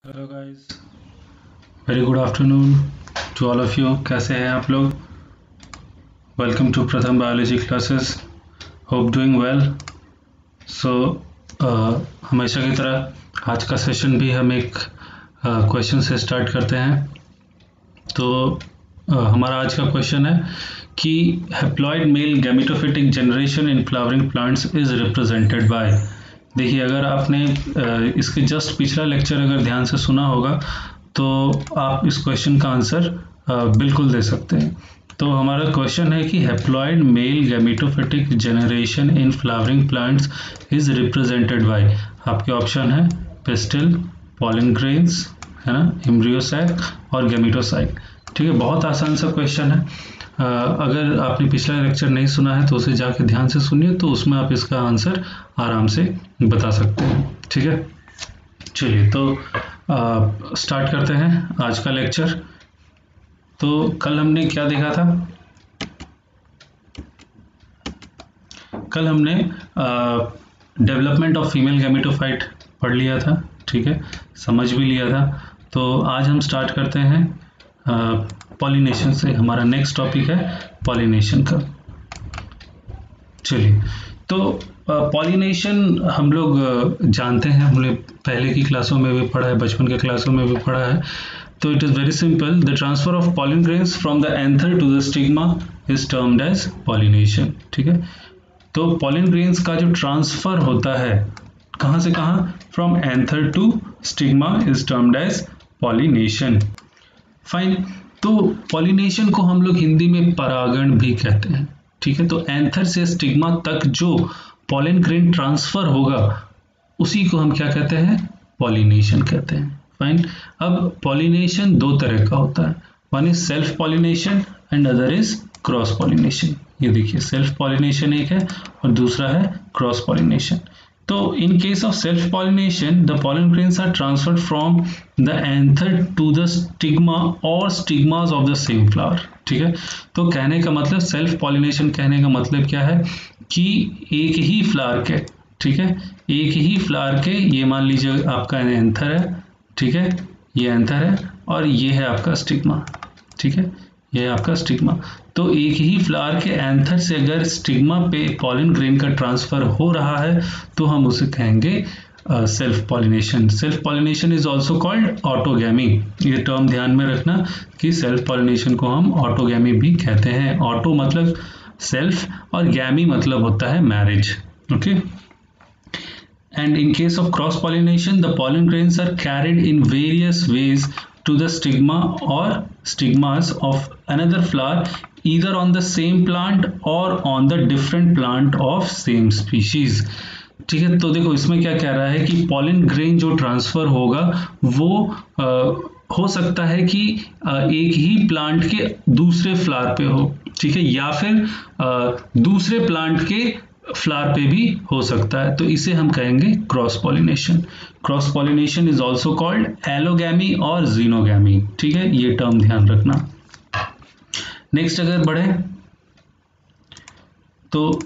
Hello guys, very good afternoon to all of you. कैसे हैं आप लोग? Welcome to Pratham biology classes. Hope doing well. So हमेशा की तरह आज का सेशन भी हम एक क्वेश्चन से स्टार्ट करते हैं। तो हमारा आज का क्वेश्चन है कि haploid mail gametophytic generation in flowering plants is represented by. देखिए, अगर आपने इसके जस्ट पिछला लेक्चर अगर ध्यान से सुना होगा तो आप इस क्वेश्चन का आंसर बिल्कुल दे सकते हैं। तो हमारा क्वेश्चन है कि haploid mail gametophytic generation in flowering plants is represented by. आपके ऑप्शन है पिस्टिल, पॉलन ग्रेन्स, है ना, एम्ब्रियोसैक और गैमेटोसाइट। ठीक है, बहुत आसान सा क्वेश्चन है। अगर आपने पिछला लेक्चर नहीं सुना है तो उसे जाके ध्यान से सुनिए, तो उसमें आप इसका आंसर आराम से बता सकते हैं। ठीक है, चलिए तो स्टार्ट करते हैं आज का लेक्चर। तो कल हमने क्या देखा था? कल हमने डेवलपमेंट ऑफ फीमेल गैमेटोफाइट पढ़ लिया था। ठीक है, समझ भी लिया था। तो आज हम स्टार्ट करते हैं पॉलिनेशन से। हमारा नेक्स्ट टॉपिक है पॉलिनेशन का। चलिए, तो पॉलिनेशन हम लोग जानते हैं, हमने पहले की क्लासों में भी पढ़ा है, बचपन के क्लासों में भी पढ़ा है। तो it is very simple, the transfer of pollen grains from the anther to the stigma is termed as pollination. ठीक है, तो पॉलन ग्रेन्स का जो ट्रांसफर होता है कहाँ से कहाँ, from anther to stigma is termed as pollination. Fine. तो पॉलिनेशन को हम लोग हिंदी में परागण भी कहते हैं। ठीक है, तो एंथर से स्टिग्मा तक जो पॉलन ग्रेन ट्रांसफर होगा उसी को हम क्या कहते हैं? पॉलिनेशन कहते हैं। फाइन। अब पॉलिनेशन दो तरह का होता है, one is self pollination and other is cross pollination. ये देखिए, सेल्फ पॉलिनेशन एक है और दूसरा है क्रॉस पॉलिनेशन। तो in case of self pollination the pollen grains are transferred from the anther to the stigma और stigmas of the same flower. ठीक है, तो कहने का मतलब, सेल्फ पॉलिनेशन कहने का मतलब क्या है कि एक ही फ्लावर के, ठीक है, एक ही फ्लावर के, ये मान लीजिए आपका एंथर है, ठीक है, ये एंथर है और ये है आपका स्टिग्मा। ठीक है, ये है आपका स्टिग्मा। तो एक ही फ्लावर के एंथर से अगर स्टिग्मा पे पॉलन ग्रेन का ट्रांसफर हो रहा है तो हम उसे कहेंगे self pollination. Self pollination is also called autogamy. ये टर्म ध्यान में रखना कि सेल्फ पॉलिनेशन को हम ऑटोगैमी भी कहते हैं। ऑटो मतलब सेल्फ और गैमी मतलब होता है marriage. Okay, and in case of cross pollination the pollen grains are carried in various ways to the stigma or stigmas of another flower either on the same plant or on the different plant of same species। ठीक है, तो देखो इसमें क्या कह रहा है कि पॉलन ग्रेन जो ट्रांसफर होगा वो हो सकता है कि एक ही प्लांट के दूसरे फ्लावर पे हो, ठीक है, या फिर दूसरे प्लांट के फ्लावर पे भी हो सकता है, तो इसे हम कहेंगे cross pollination. Cross pollination is also called allogamy और जीनोगैमी। ठीक है, ये टर्म ध्यान रखना। नेक्स्ट अगर बढ़े तो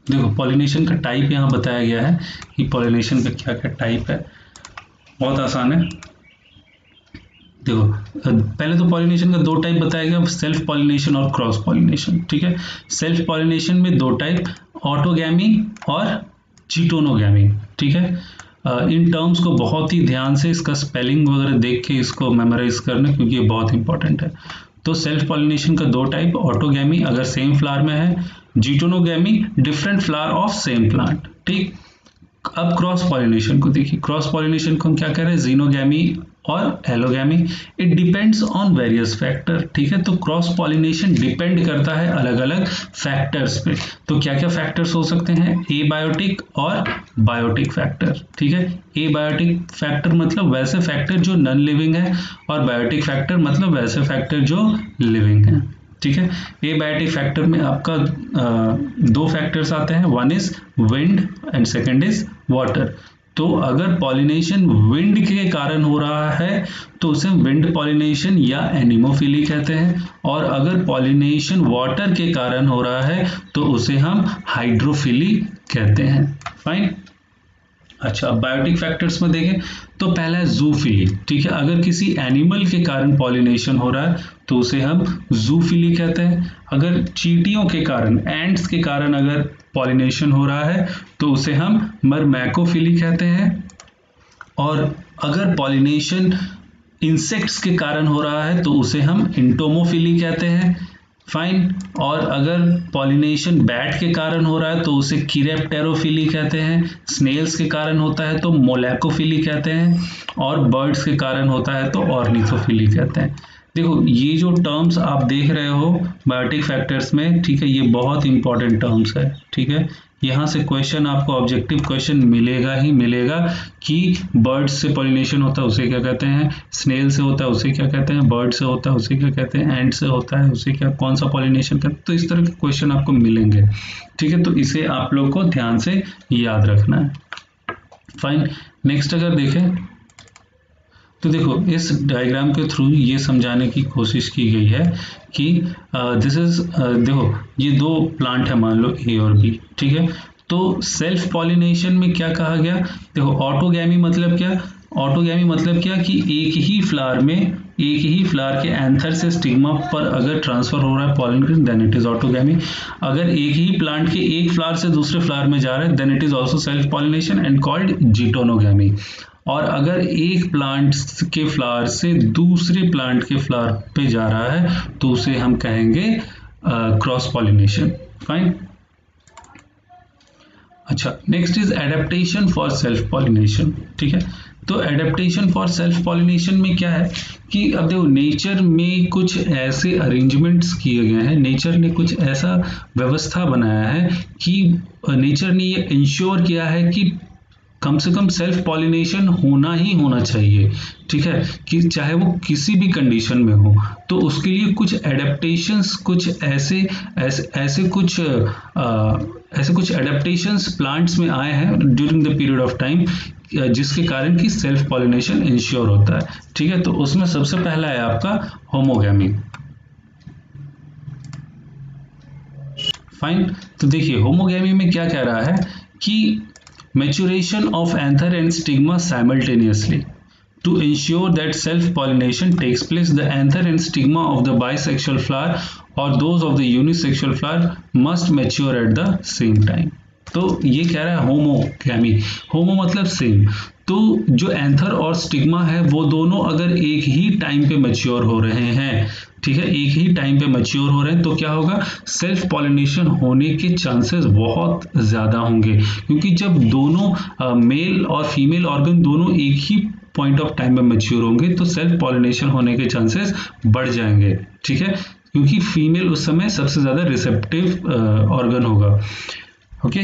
देखो पॉलिनेशन का टाइप यहाँ बताया गया है कि पॉलिनेशन का क्या क्या टाइप है। बहुत आसान है। देखो, पहले तो पॉलिनेशन का दो टाइप बताया गया, सेल्फ पॉलिनेशन और क्रॉस पॉलिनेशन। ठीक है, सेल्फ पॉलिनेशन में दो टाइप, ऑटोगैमी और चिटोनोगैमी। ठीक है, इन टर्म्स को बहुत ही ध्यान से इसका स्पेलिंग वगैरह देख के इसको मेमोराइज करना, क्योंकि ये बहुत इंपॉर्टेंट है। तो सेल्फ पॉलिनेशन का दो टाइप, ऑटोगैमी अगर सेम फ्लावर में है, geitonogamy different flower of same plant. ठीक, अब क्रॉस पॉलिनेशन को देखिए। क्रॉस पॉलिनेशन को हम क्या कह रहे हैं? जीनोगैमी और allogamy. It depends on various factor. ठीक है, तो क्रॉस पॉलिनेशन डिपेंड करता है अलग अलग फैक्टर्स पे। तो क्या क्या फैक्टर्स हो सकते हैं? एबायोटिक और बायोटिक फैक्टर। ठीक है, एबायोटिक फैक्टर मतलब वैसे फैक्टर जो नॉन लिविंग है, और बायोटिक फैक्टर मतलब वैसे फैक्टर जो लिविंग है। ठीक है, एबायोटिक फैक्टर में आपका दो फैक्टर्स आते हैं, one is wind and second is water. तो अगर पॉलिनेशन विंड के कारण हो रहा है तो उसे विंड पॉलिनेशन या एनिमोफिली कहते हैं, और अगर पॉलिनेशन वाटर के कारण हो रहा है तो उसे हम हाइड्रोफिली कहते हैं। फाइन। अच्छा, बायोटिक फैक्टर्स में देखें तो पहला है जूफिली, ठीक है। अगर किसी एनिमल के कारण पॉलिनेशन हो रहा है तो उसे हम जूफिली कहते हैं। अगर चींटियों के कारण, एंट्स के कारण अगर पॉलिनेशन हो रहा है तो उसे हम मरमैकोफिली कहते हैं। और अगर पॉलिनेशन इंसेक्ट्स के कारण हो रहा है तो उसे हम इंटोमोफिली कहते हैं। फाइन। और अगर पॉलिनेशन बैट के कारण हो रहा है तो उसे कीरेप्टेरोफिली कहते हैं। स्नेल्स के कारण होता है तो मोलैकोफिली कहते हैं। और बर्ड्स के कारण होता है तो ऑर्निथोफिली कहते हैं। देखो, ये जो टर्म्स आप देख रहे हो बायोटिक फैक्टर्स में, ठीक है, ये बहुत इंपॉर्टेंट टर्म्स है, ठीक है। यहाँ से क्वेश्चन आपको ऑब्जेक्टिव क्वेश्चन मिलेगा ही मिलेगा कि बर्ड से पॉलिनेशन होता है उसे क्या कहते हैं, स्नेल से होता है उसे क्या कहते हैं, बर्ड से होता है उसे क्या कहते हैं, एंट से होता है उसे क्या, कौन सा पॉलिनेशन करते हैं। तो इस तरह के क्वेश्चन आपको मिलेंगे, ठीक है। तो इसे आप लोग को ध्यान से याद रखना है। फाइन। नेक्स्ट अगर देखें तो देखो, इस डायग्राम के थ्रू ये समझाने की कोशिश की गई है कि दिस इज, देखो ये दो प्लांट है मान लो ए और बी, ठीक है। तो सेल्फ पॉलिनेशन में क्या कहा गया, देखो ऑटोगैमी मतलब क्या, ऑटोगैमी मतलब क्या कि एक ही फ्लावर के एंथर से स्टिग्मा पर अगर ट्रांसफर हो रहा है pollen grain, then it is autogamy. अगर एक ही प्लांट के एक फ्लावर से दूसरे फ्लावर में जा रहा है, then it is also self pollination and called geitonogamy. और अगर एक प्लांट के फ्लावर से दूसरे प्लांट के फ्लावर पे जा रहा है तो उसे हम कहेंगे क्रॉस पॉलिनेशन। फाइन। अच्छा, next is adaptation for self pollination, ठीक है। तो एडेप्टेशन फॉर सेल्फ पॉलिनेशन में क्या है कि अब देखो, नेचर में कुछ ऐसे अरेंजमेंट्स किए गए हैं, नेचर ने कुछ ऐसा व्यवस्था बनाया है कि नेचर ने ये इंश्योर किया है कि कम से कम सेल्फ पॉलिनेशन होना ही होना चाहिए, ठीक है, कि चाहे वो किसी भी कंडीशन में हो। तो उसके लिए कुछ एडेप्टेशंस, कुछ ऐसे कुछ एडेप्टेशंस प्लांट्स में आए हैं during the period of time, जिसके कारण कि सेल्फ पॉलिनेशन इंश्योर होता है, ठीक है। तो उसमें सबसे पहला है आपका होमोगैमी। फाइन। तो देखिए, होमोगैमी में क्या कह रहा है कि maturation of anther and stigma simultaneously. To ensure that self-pollination takes place, the anther and stigma of the bisexual flower or those of the unisexual flower must mature at the same time. तो ये कह रहा है homogamy, होमो मतलब same. तो जो anther और stigma है वो दोनों अगर एक ही टाइम पे मैच्योर हो रहे हैं, ठीक है, एक ही टाइम पे मैच्योर हो रहे हैं, तो क्या होगा, सेल्फ पॉलिनेशन होने के चांसेस बहुत ज्यादा होंगे। क्योंकि जब दोनों मेल और फीमेल ऑर्गन दोनों एक ही पॉइंट ऑफ टाइम में मैच्योर होंगे तो सेल्फ पॉलिनेशन होने के चांसेस बढ़ जाएंगे, ठीक है, क्योंकि फीमेल उस समय सबसे ज्यादा रिसेप्टिव ऑर्गन होगा। Okay,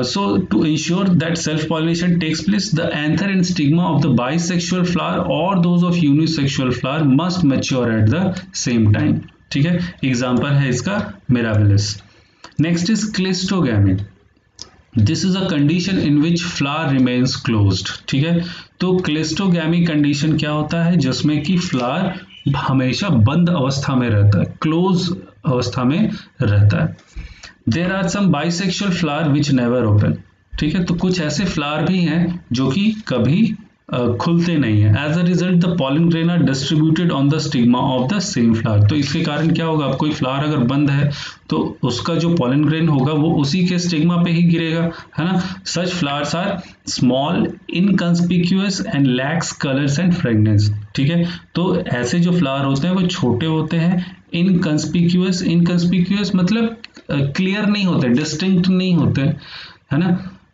so to ensure that self-pollination takes place, the anther and stigma of the bisexual flower or those of unisexual flower must mature at the same time. ठीक है, एग्जाम्पल है इसका mirabilis. Next is cleistogamy. This is a condition in which flower remains closed, ठीक है। तो cleistogamy condition क्या होता है, जिसमें कि फ्लावर हमेशा बंद अवस्था में रहता है, क्लोज अवस्था में रहता है। There are some bisexual flower which never open, ठीक है। तो कुछ ऐसे फ्लावर भी हैं जो कि कभी खुलते नहीं है। As a result the pollen grain are distributed on the stigma of the same flower. तो इसके कारण क्या होगा, कोई फ्लावर अगर बंद है तो उसका जो पॉलन ग्रेन होगा वो उसी के स्टिग्मा पे ही गिरेगा, है ना। Such flowers are small, inconspicuous and lacks colours and fragrance, ठीक है। तो ऐसे जो फ्लावर होते हैं वो छोटे होते हैं, इनकंस्पिक्यूअस, इनकंस्पिक्यूअस मतलब क्लियर नहीं होते, डिस्टिंक्ट नहीं होते, है ना,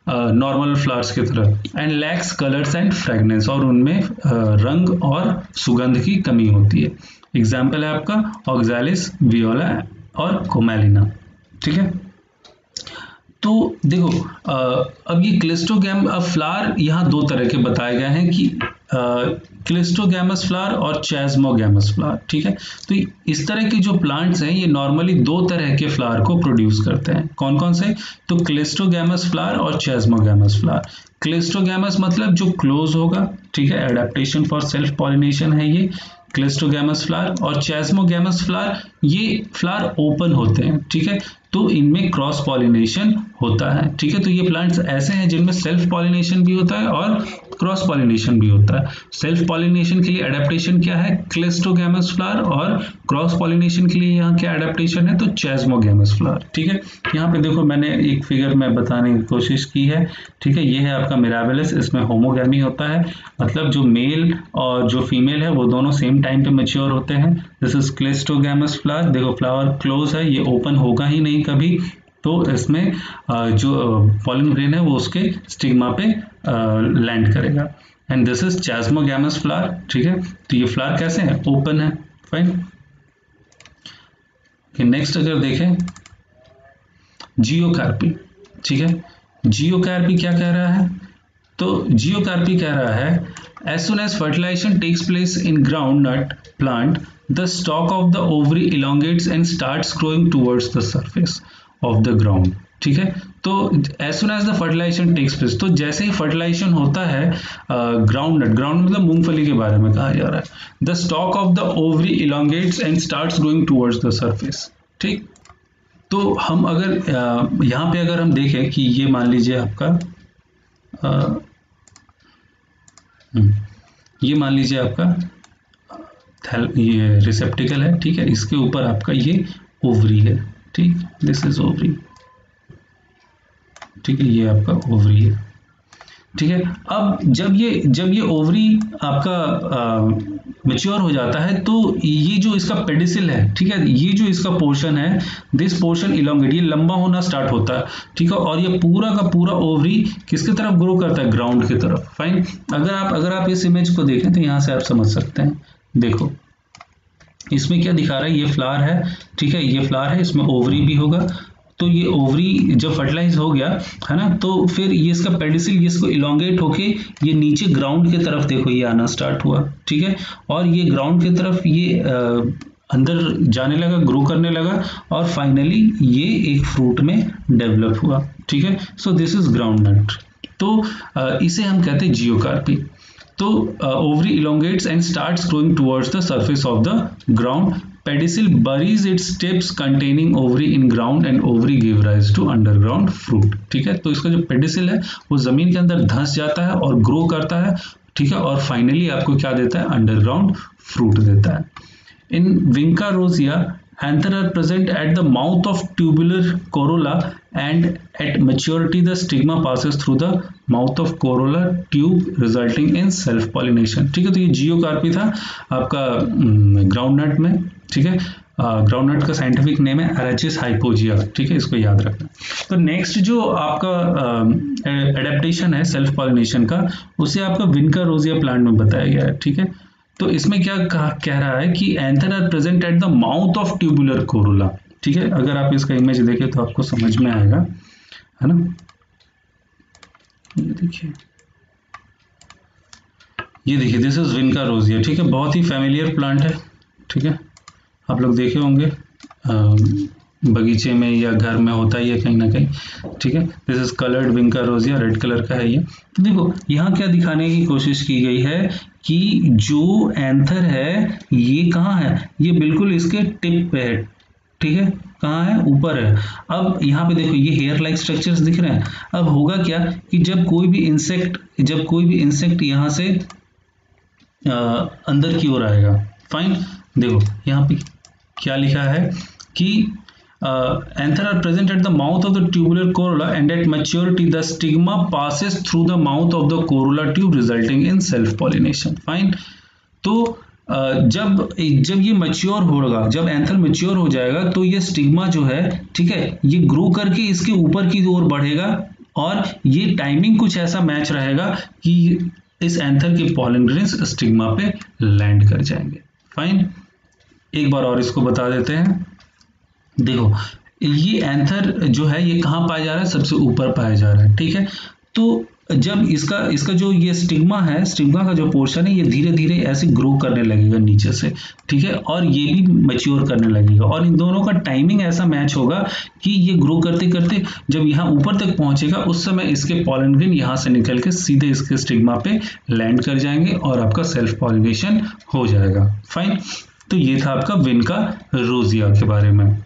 नॉर्मल फ्लावर्स की तरह। And lacks colours and fragrance, और उनमें रंग और सुगंध की कमी होती है। एग्जाम्पल है आपका ऑक्सैलिस, वियोला और कोमेलिना, ठीक है। तो देखो, अब ये क्लिस्टोगैम, अब फ्लावर यहाँ दो तरह के बताए गए हैं कि क्लिस्टोगैमस फ्लावर और चैस्मोगैमस फ्लावर, ठीक है। तो इस तरह के जो प्लांट्स हैं ये नॉर्मली दो तरह के फ्लावर को प्रोड्यूस करते हैं। कौन कौन से, तो क्लिस्टोगैमस फ्लावर और चैस्मोगैमस फ्लावर। क्लिस्टोगैमस मतलब जो क्लोज होगा, ठीक है, एडेप्टेशन फॉर सेल्फ पॉलिनेशन है ये। क्लिस्टोगैमस फ्लावर, और चेस्मोगैमस फ्लावर ये फ्लावर ओपन होते हैं, ठीक है, तो इनमें क्रॉस पॉलिनेशन होता है, ठीक है। तो ये प्लांट्स ऐसे हैं जिनमें सेल्फ पॉलिनेशन भी होता है और क्रॉस पॉलिनेशन भी होता है। सेल्फ पॉलिनेशन के लिए एडेप्टेशन क्या है, क्लिस्टोगैमस फ्लावर, और क्रॉस पॉलिनेशन के लिए यहाँ क्या एडेप्टेशन है, तो चेस्मोगैमस फ्लावर, ठीक है। यहाँ पे देखो मैंने एक फिगर में बताने की कोशिश की है, ठीक है। ये है आपका मिराबिलिस, इसमें होमोगैमी होता है, मतलब जो मेल और जो फीमेल है वो दोनों सेम टाइम पे मैच्योर होते हैं। दिस इज क्लिस्टोगैमस फ्लावर, देखो फ्लावर क्लोज है, ये ओपन होगा ही नहीं कभी, तो इसमें जो पॉलन ग्रेन है वो उसके स्टिग्मा पे लैंड करेगा। एंड दिस इज चेस्मोगैमस फ्लावर, ठीक है। तो ये फ्लावर कैसे है, ओपन है, फाइन। नेक्स्ट अगर देखें जियोकार्पी, ठीक है। जियोकार्पी क्या कह रहा है, तो जियोकार्पी कह रहा है as soon as fertilization takes place in groundnut plant the stalk of the ovary elongates and starts growing towards the surface of the ground, ठीक है। तो as soon as the fertilization takes place, तो जैसे ही fertilisation होता है ground नट, ground मतलब मूंगफली के बारे में कहा जा रहा है, the stalk of the ovary elongates and starts growing towards the surface, ठीक। तो हम अगर यहाँ पे अगर हम देखें कि ये मान लीजिए आपका ये मान लीजिए आपका ये रिसेप्टिकल है, ठीक है, इसके ऊपर आपका ये ओवरी है, ठीक, दिस इज ओवरी, ठीक है, ये आपका ओवरी है, ठीक है। अब जब ये ओवरी आपका मैच्योर हो जाता है तो ये जो इसका पेडिसिल है, ठीक है, ये जो इसका पोर्शन है, दिस पोर्शन इलोंगेट, ये लंबा होना स्टार्ट होता है, ठीक है, और ये पूरा का पूरा ओवरी किसकी तरफ ग्रो करता है, ग्राउंड की तरफ, फाइन। अगर आप इस इमेज को देखें तो यहां से आप समझ सकते हैं, देखो इसमें क्या दिखा रहा है, ये फ्लावर है, ठीक है, ये फ्लावर है, इसमें ओवरी भी होगा, तो ये ओवरी जब फर्टिलाइज हो गया है ना, तो फिर ये इसका पेडिसिल ये इसको इलोंगेट होके ये नीचे ग्राउंड की तरफ देखो ये आना स्टार्ट हुआ, ठीक है, और ये ग्राउंड की तरफ ये अंदर जाने लगा, ग्रो करने लगा, और फाइनली ये एक फ्रूट में डेवलप हुआ, ठीक है। So this is groundnut, तो इसे हम कहते हैं जियोकार्पी। तो ovary elongates and starts growing towards the surface of the ground, pedicel buries its tips containing ovary in ground and ovary give rise to underground fruit, ठीक है। तो इसका जो पेडिसिल है वो जमीन के अंदर धंस जाता है और ग्रो करता है, ठीक है, और फाइनली आपको क्या देता है, अंडरग्राउंड फ्रूट देता है। इन Vinka रोजिया anther are present at the mouth of tubular corolla and at maturity the stigma passes through the mouth of corolla tube resulting in self pollination, ठीक है। तो ये जियोकार्पी था आपका ग्राउंडनट में, ठीक है। ग्राउंडनट का साइंटिफिक नेम है अरेचिस हाइपोजिया, ठीक है, इसको याद रखना। तो नेक्स्ट जो आपका एडेप्टेशन है सेल्फ पॉलिनेशन का, उसे आपका विंका रोजिया प्लांट में बताया गया है, ठीक है। तो इसमें क्या कह रहा है कि anther are present at the mouth of tubular corolla, ठीक है। अगर आप इसका इमेज देखें तो आपको समझ में आएगा, है ना, ये देखिए दिस इज विंका रोजिया, ठीक है, बहुत ही फैमिलियर प्लांट है, ठीक है, आप लोग देखे होंगे बगीचे में या घर में होता ही है कहीं ना कहीं, ठीक है। This is coloured Vinca rosea, red colour का है ये। तो देखो यहाँ क्या दिखाने की कोशिश की गई है कि जो एंथर है ये कहाँ है, ये बिल्कुल इसके टिप पे है, ठीक है, कहाँ है, ऊपर है। अब यहाँ पे देखो ये हेयर लाइक स्ट्रक्चर्स दिख रहे हैं। अब होगा क्या कि जब कोई भी इंसेक्ट यहाँ से अंदर की ओर आएगा, फाइन, देखो यहाँ पे क्या लिखा है कि anther are present at the mouth of the tubular corolla and at maturity the stigma passes through the mouth of the corolla tube resulting in self pollination, fine। तो जब ये मैच्योर होगा, जब एंथर मैच्योर हो जाएगा तो ये stigma जो है, ठीक है, ये ग्रो करके इसके ऊपर की ओर बढ़ेगा और ये टाइमिंग कुछ ऐसा मैच रहेगा कि इस एंथर के पॉलन ग्रेन्स स्टिग्मा पे लैंड कर जाएंगे, फाइन। एक बार और इसको बता देते हैं, देखो ये एंथर जो है ये कहाँ पाया जा रहा है, सबसे ऊपर पाया जा रहा है, ठीक है। तो जब इसका जो ये स्टिग्मा है, स्टिग्मा का जो पोर्शन है, ये धीरे धीरे ऐसे ग्रो करने लगेगा नीचे से, ठीक है, और ये भी मैच्योर करने लगेगा, और इन दोनों का टाइमिंग ऐसा मैच होगा कि ये ग्रो करते करते जब यहाँ ऊपर तक पहुंचेगा उस समय इसके पॉलन ग्रेन यहाँ से निकल के सीधे इसके स्टिग्मा पे लैंड कर जाएंगे और आपका सेल्फ पॉलिनेशन हो जाएगा। फाइन, तो ये था आपका विनका रोजिया के बारे में,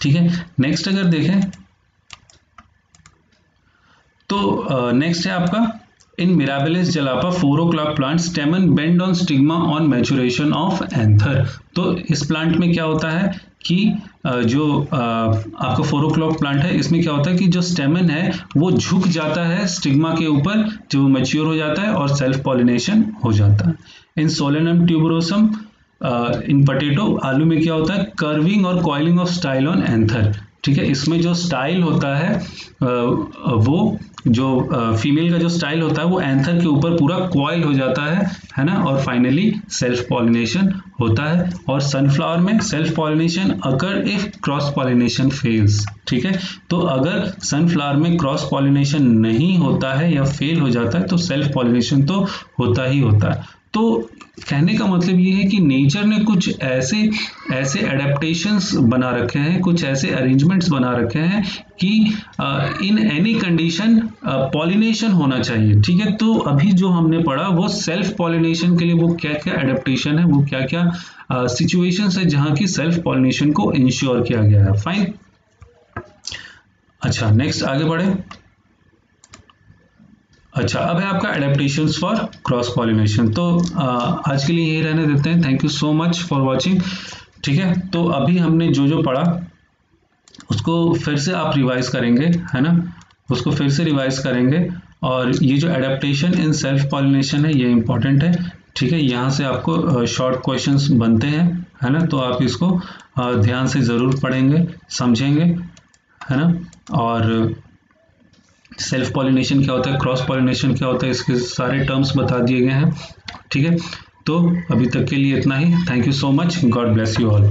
ठीक है। नेक्स्ट अगर देखें तो नेक्स्ट है आपका in Mirabilis jalapa 4 o'clock plant stamen bend on stigma on maturation of anther. तो इस प्लांट में क्या होता है कि जो आपका 4 o'clock प्लांट है, इसमें क्या होता है कि जो स्टेमन है वो झुक जाता है स्टिग्मा के ऊपर जब वो मैच्योर हो जाता है और सेल्फ पॉलिनेशन हो जाता है। इन सोलेनम ट्यूबरोसम इन पोटैटो, आलू में क्या होता है कर्विंग और coiling of style on anther, ठीक है। इसमें जो स्टाइल होता है वो जो फीमेल का जो स्टाइल होता है वो एंथर के ऊपर पूरा कॉइल हो जाता है ना, और फाइनली सेल्फ पॉलिनेशन होता है। और सनफ्लावर में self pollination occur if cross pollination fails, ठीक है। तो अगर सनफ्लावर में क्रॉस पॉलिनेशन नहीं होता है या फेल हो जाता है तो सेल्फ पॉलिनेशन तो होता ही होता है। तो कहने का मतलब ये है कि नेचर ने कुछ ऐसे एडेप्टेशंस बना रखे हैं, कुछ ऐसे अरेंजमेंट्स बना रखे हैं कि इन एनी कंडीशन पॉलिनेशन होना चाहिए, ठीक है। तो अभी जो हमने पढ़ा वो सेल्फ पॉलिनेशन के लिए वो क्या क्या एडेप्टेशन है, वो क्या क्या सिचुएशंस है जहां की सेल्फ पॉलिनेशन को इंश्योर किया गया है। फाइन, अच्छा नेक्स्ट आगे बढ़े। अच्छा, अब है आपका एडेप्टेशंस फॉर क्रॉस पॉलिनेशन। तो आज के लिए यही रहने देते हैं। Thank you so much for watching, ठीक है। तो अभी हमने जो जो पढ़ा उसको फिर से आप रिवाइज करेंगे, है ना, उसको फिर से रिवाइज करेंगे। और ये जो एडेप्टेशन इन सेल्फ पॉलिनेशन है ये इंपॉर्टेंट है, ठीक है। यहाँ से आपको शॉर्ट क्वेश्चंस बनते हैं, है ना, तो आप इसको ध्यान से ज़रूर पढ़ेंगे, समझेंगे, है ना। और सेल्फ पॉलिनेशन क्या होता है, क्रॉस पॉलिनेशन क्या होता है, इसके सारे टर्म्स बता दिए गए हैं, ठीक है। तो अभी तक के लिए इतना ही। Thank you so much, God bless you all.